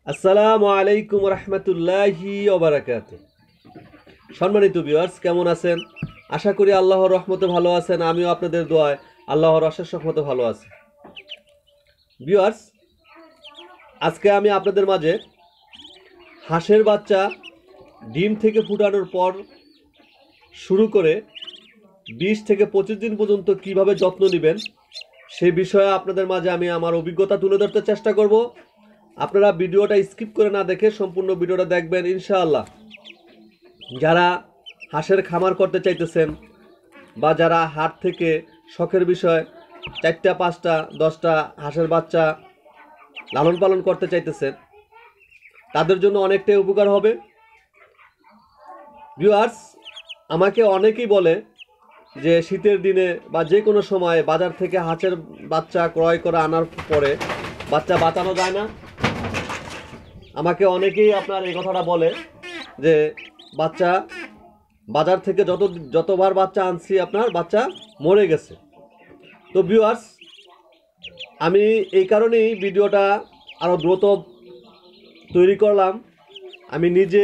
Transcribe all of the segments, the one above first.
আসসালামু আলাইকুম রহমতুল্লাহি ওয়া বারাকাতুহু। সম্মানিত ভিউয়ার্স, কেমন আছেন? আশা করি আল্লাহর রহমতে ভালো আছেন। আমিও আপনাদের দোয়ায় আল্লাহর অশেষ রহমতে ভালো আছি। ভিউয়ার্স, আজকে আমি আপনাদের মাঝে হাঁসের বাচ্চা ডিম থেকে ফুটানোর পর শুরু করে 20 থেকে 25 দিন পর্যন্ত কিভাবে যত্ন নেবেন সেই বিষয়ে আপনাদের মাঝে আমি আমার অভিজ্ঞতা তুলে ধরতে চেষ্টা করব। আপনারা ভিডিওটা স্কিপ করে না দেখে সম্পূর্ণ ভিডিওটা দেখবেন ইনশাআল্লাহ। যারা হাঁসের খামার করতে চাইতেছেন বা যারা হাট থেকে শখের বিষয় 4টা 5টা 10টা হাঁসের বাচ্চা লালন পালন করতে চাইতেছেন, তাদের জন্য অনেকটাই উপকার হবে। ভিউয়ার্স, আমাকে অনেকেই বলে যে শীতের দিনে বা যে কোনো সময় বাজার থেকে হাঁসের বাচ্চা ক্রয় করে আনার পরে বাচ্চা বাঁচানো যায় না। আমাকে অনেকেই আপনার এই কথাটা বলে যে বাচ্চা বাজার থেকে যতবার বাচ্চা আনছি আপনার বাচ্চা মরে গেছে। তো ভিউয়ার্স, আমি এই কারণেই ভিডিওটা আরও দ্রুত তৈরি করলাম। আমি নিজে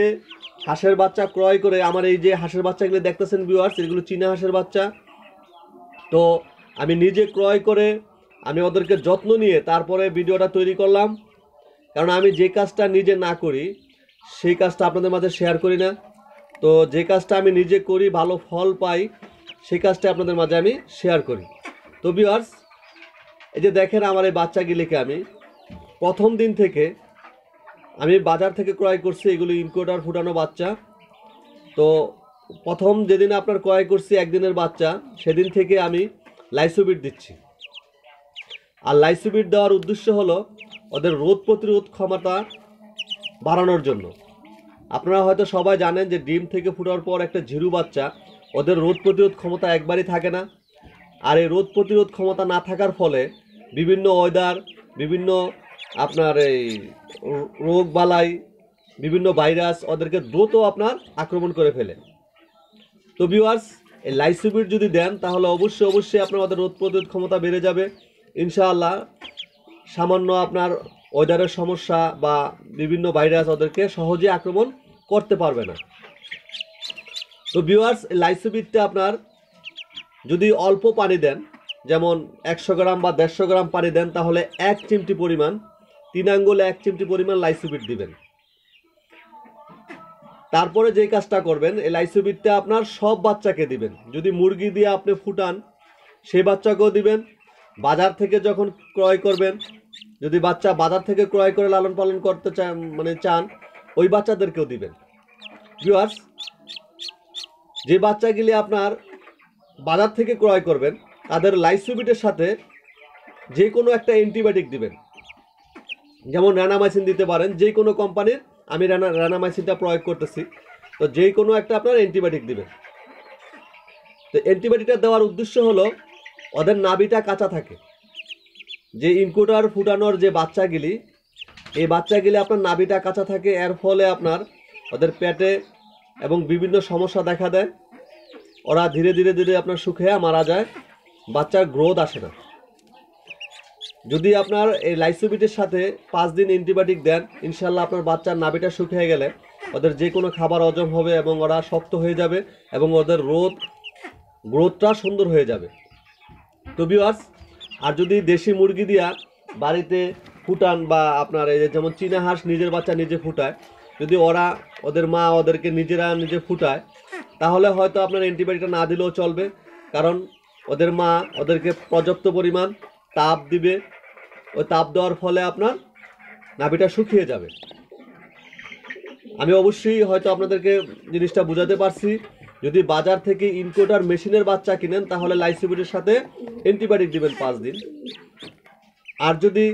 হাঁসের বাচ্চা ক্রয় করে, আমার এই যে হাঁসের বাচ্চাগুলো দেখতেছেন ভিউয়ার্স, এগুলো চীনা হাঁসের বাচ্চা। তো আমি নিজে ক্রয় করে আমি ওদেরকে যত্ন নিয়ে তারপরে ভিডিওটা তৈরি করলাম। কারণ আমি যে কাজটা নিজে না করি সেই কাজটা আপনাদের মাঝে শেয়ার করি না। তো যে কাজটা আমি নিজে করি, ভালো ফল পাই, সেই কাজটা আপনাদের মাঝে আমি শেয়ার করি। তো ভিউয়ার্স, এই যে দেখেন আমার এই বাচ্চাগুলিকে আমি প্রথম দিন থেকে আমি বাজার থেকে ক্রয় করছি। এগুলো ইনকিউবেটর ফুটানো বাচ্চা। তো প্রথম যেদিন আপনার ক্রয় করছি একদিনের বাচ্চা, সেদিন থেকে আমি লাইসোবিট দিচ্ছি। আর লাইসোবিট দেওয়ার উদ্দেশ্য হলো ওদের রোগ প্রতিরোধ ক্ষমতা বাড়ানোর জন্য। আপনারা হয়তো সবাই জানেন যে ডিম থেকে ফুটার পর একটা ঝিরু বাচ্চা, ওদের রোগ প্রতিরোধ ক্ষমতা একবারই থাকে না। আর এই রোগ প্রতিরোধ ক্ষমতা না থাকার ফলে বিভিন্ন ওয়েদার, বিভিন্ন আপনার এই রোগ বালাই, বিভিন্ন ভাইরাস ওদেরকে দ্রুত আপনার আক্রমণ করে ফেলে। তো ভিউয়ার্স, এই লাইসোবিট যদি দেন তাহলে অবশ্যই আপনার ওদের রোগ প্রতিরোধ ক্ষমতা বেড়ে যাবে ইনশাআল্লাহ। সামান্য আপনার ওয়েদারের সমস্যা বা বিভিন্ন ভাইরাস ওদেরকে সহজে আক্রমণ করতে পারবে না। তো ভিউয়ার্স, লাইসোবিটটা আপনার যদি অল্প পানি দেন, যেমন 100 গ্রাম বা 150 গ্রাম পানি দেন, তাহলে 1 চিমটি পরিমাণ, 3 আঙ্গুলে 1 চিমটি পরিমাণ লাইসোবিট দিবেন। তারপরে যেই কাজটা করবেন, এই লাইসোবিটটা আপনার সব বাচ্চাকে দিবেন। যদি মুরগি দিয়ে আপনি ফুটান সেই বাচ্চাকেও দিবেন। বাজার থেকে যখন ক্রয় করবেন, যদি বাচ্চা বাজার থেকে ক্রয় করে লালন পালন করতে চান, ওই বাচ্চাদেরকেও দিবেন। ভিউয়ার্স, যে বাচ্চাগুলি আপনার বাজার থেকে ক্রয় করবেন তাদের লাইসোবিটের সাথে যে কোনো একটা অ্যান্টিবায়োটিক দিবেন। যেমন রানামাইসিন দিতে পারেন, যে কোনো কোম্পানির। আমি রানামাইসিনটা প্রয়োগ করতেছি। তো যে কোনো একটা আপনার অ্যান্টিবায়োটিক দিবেন। তো অ্যান্টিবায়োটিকটা দেওয়ার উদ্দেশ্য হলো ওদের নাভিটা কাঁচা থাকে। যে ইনকিউবেটর ফুটানোর যে বাচ্চাগুলি, এই বাচ্চাগুলি আপনার নাভিটা কাঁচা থাকে। এর ফলে আপনার ওদের পেটে এবং বিভিন্ন সমস্যা দেখা দেয়। ওরা ধীরে ধীরে আপনার শুকিয়ে মারা যায়, বাচ্চার গ্রোথ আসে না। যদি আপনার এই লাইসোবিটের সাথে 5 দিন অ্যান্টিবায়োটিক দেন, ইনশাল্লাহ আপনার বাচ্চার নাভিটা শুকিয়ে গেলে ওদের যে কোনো খাবার হজম হবে এবং ওরা শক্ত হয়ে যাবে এবং ওদের গ্রোথটা সুন্দর হয়ে যাবে। তো ভিউয়ার্স, আর যদি দেশি মুরগি দিয়া বাড়িতে ফুটান বা আপনার এই যেমন চীনা হাঁস নিজের বাচ্চা নিজে ফুটায়, যদি ওদের মা ওদেরকে নিজে ফুটায়, তাহলে হয়তো আপনার অ্যান্টিবায়োটিকটা না দিলেও চলবে। কারণ ওদের মা ওদেরকে পর্যাপ্ত পরিমাণ তাপ দিবে। ওই তাপ দেওয়ার ফলে আপনার নাভিটা শুকিয়ে যাবে। আমি অবশ্যই হয়তো আপনাদেরকে জিনিসটা বোঝাতে পারছি। যদি বাজার থেকে ইনকিউবেটর মেশিনের বাচ্চা কিনেন তাহলে লাইসোবিটের সাথে অ্যান্টিবায়োটিক দিবেন 5 দিন। আর যদি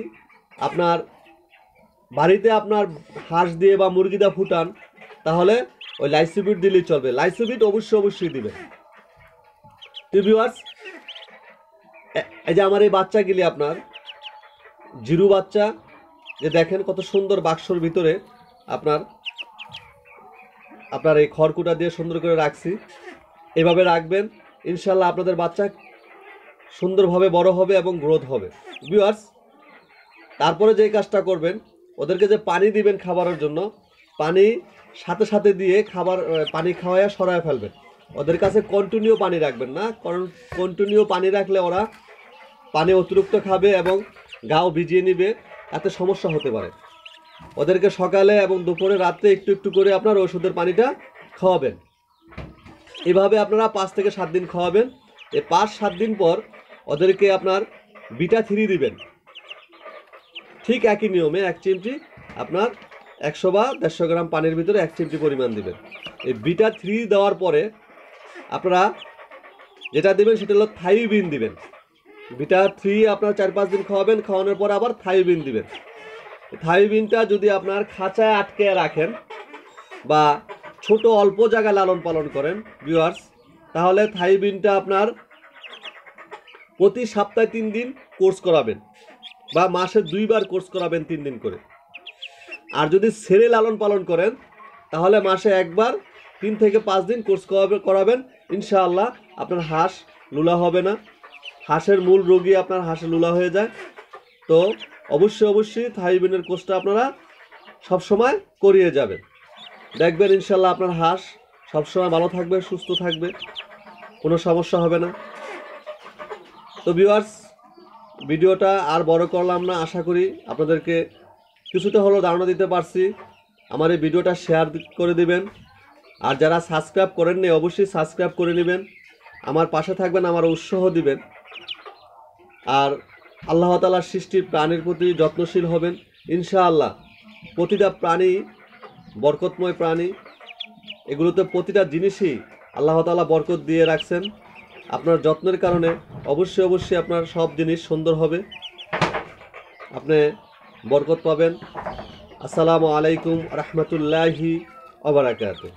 আপনার বাড়িতে আপনার হাঁস দিয়ে বা মুরগি দিয়ে ফুটান তাহলে ওই লাইসোবিট দিলেই চলবে। লাইসোবিট অবশ্যই দিবেন। তো ভিউয়ার্স, এই যে আমার এই বাচ্চাগুলি আপনার জিরু বাচ্চা, যে দেখেন কত সুন্দর বাক্সর ভিতরে আপনার এই খড়কুটা দিয়ে সুন্দর করে রাখছি। এভাবে রাখবেন, ইনশাল্লাহ আপনাদের বাচ্চা সুন্দরভাবে বড় হবে এবং গ্রোথ হবে। ভিউয়ার্স, তারপরে যে কাজটা করবেন, ওদেরকে যে পানি দিবেন খাবারের জন্য, পানি সাথে সাথে দিয়ে পানি খাওয়াইয়া সরায় ফেলবেন। ওদের কাছে কন্টিনিউ পানি রাখবেন না, কারণ কন্টিনিউ পানি রাখলে ওরা পানি অতিরিক্ত খাবে এবং গাও ভিজিয়ে নিবে, এতে সমস্যা হতে পারে। ওদেরকে সকালে এবং দুপুরে রাত্রে একটু একটু করে আপনার ওষুধের পানিটা খাওয়াবেন। এভাবে আপনারা 5 থেকে 7 দিন খাওয়াবেন। এই 5-7 দিন পর ওদেরকে আপনার বিটা-3 দিবেন। ঠিক একই নিয়মে 1 চিমটি আপনার 100 বা 150 গ্রাম পানির ভিতরে 1 চিমটি পরিমাণ দিবেন। এই বিটা-3 দেওয়ার পরে আপনারা যেটা দেবেন সেটা হলো থাইবিন দিবেন। বিটা-3 আপনার 4-5 দিন খাওয়াবেন, খাওয়ানোর পর আবার থাইবিন দিবেন। থাইবিনটা যদি আপনার খাঁচায় আটকে রাখেন বা ছোট অল্প জায়গায় লালন পালন করেন ভিউয়ার্স, তাহলে থাইবিনটা আপনার প্রতি সপ্তাহে 3 দিন কোর্স করাবেন বা মাসে 2 বার কোর্স করাবেন 3 দিন করে। আর যদি ছেড়ে লালন পালন করেন তাহলে মাসে 1 বার 3 থেকে 5 দিন কোর্স করাবেন। ইনশাআল্লাহ আপনার হাঁস লুলা হবে না। হাঁসের মূল রোগী আপনার হাঁসের লুলা হয়ে যায়। তো অবশ্যই থাইবিনের কোর্সটা আপনারা সবসময় করিয়ে যাবেন। দেখবেন ইনশাআল্লাহ আপনার হাঁস সবসময় ভালো থাকবে, সুস্থ থাকবে, কোনো সমস্যা হবে না। তো ভিউয়ার্স, ভিডিওটা আর বড় করলাম না, আশা করি আপনাদেরকে কিছুটা হলেও ধারণা দিতে পারছি। আমার এই ভিডিওটা শেয়ার করে দিবেন। আর যারা সাবস্ক্রাইব করেননি অবশ্যই সাবস্ক্রাইব করে নেবেন, আমার পাশে থাকবেন, আমার উৎসাহ দিবেন। আর আল্লাহ তাআলার সৃষ্টি প্রাণীর প্রতি যত্নশীল হবেন ইনশাআল্লাহ। প্রতিটা প্রাণী বরকতময় প্রাণী, এগুলোতে প্রতিটা জিনিসই আল্লাহ তাআলা বরকত দিয়ে রাখছেন। আপনার যত্নের কারণে অবশ্যই আপনার সব জিনিস সুন্দর হবে, আপনি বরকত পাবেন। আসসালামু আলাইকুম রাহমাতুল্লাহি ওয়া বারাকাতুহু।